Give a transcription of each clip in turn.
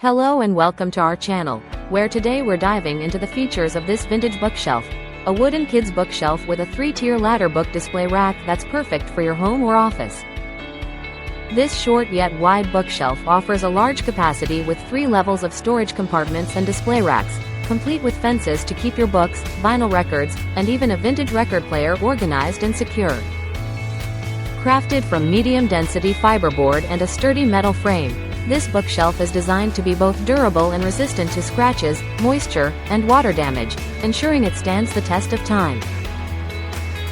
Hello and welcome to our channel, where today we're diving into the features of this vintage bookshelf. A wooden kids bookshelf with a 3-tier ladder book display rack that's perfect for your home or office. This short yet wide bookshelf offers a large capacity with 3 levels of storage compartments and display racks, complete with fences to keep your books, vinyl records, and even a vintage record player organized and secure. Crafted from medium-density fiberboard and a sturdy metal frame, this bookshelf is designed to be both durable and resistant to scratches, moisture, and water damage, ensuring it stands the test of time.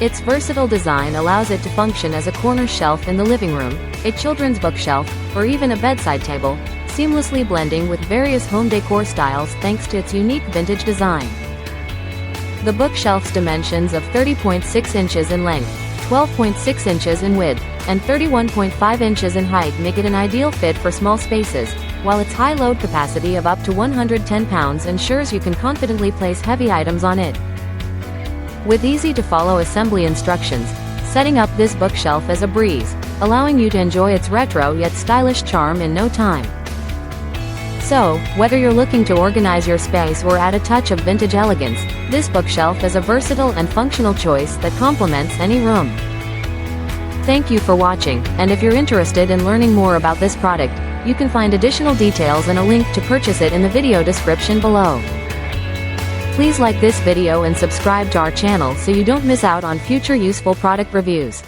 Its versatile design allows it to function as a corner shelf in the living room, a children's bookshelf, or even a bedside table, seamlessly blending with various home decor styles thanks to its unique vintage design. The bookshelf's dimensions of 30.6 inches in length, 12.6 inches in width, and 31.5 inches in height make it an ideal fit for small spaces, while its high load capacity of up to 110 pounds ensures you can confidently place heavy items on it. With easy-to-follow assembly instructions, setting up this bookshelf is a breeze, allowing you to enjoy its retro yet stylish charm in no time. So, whether you're looking to organize your space or add a touch of vintage elegance, this bookshelf is a versatile and functional choice that complements any room. Thank you for watching, and if you're interested in learning more about this product, you can find additional details and a link to purchase it in the video description below. Please like this video and subscribe to our channel so you don't miss out on future useful product reviews.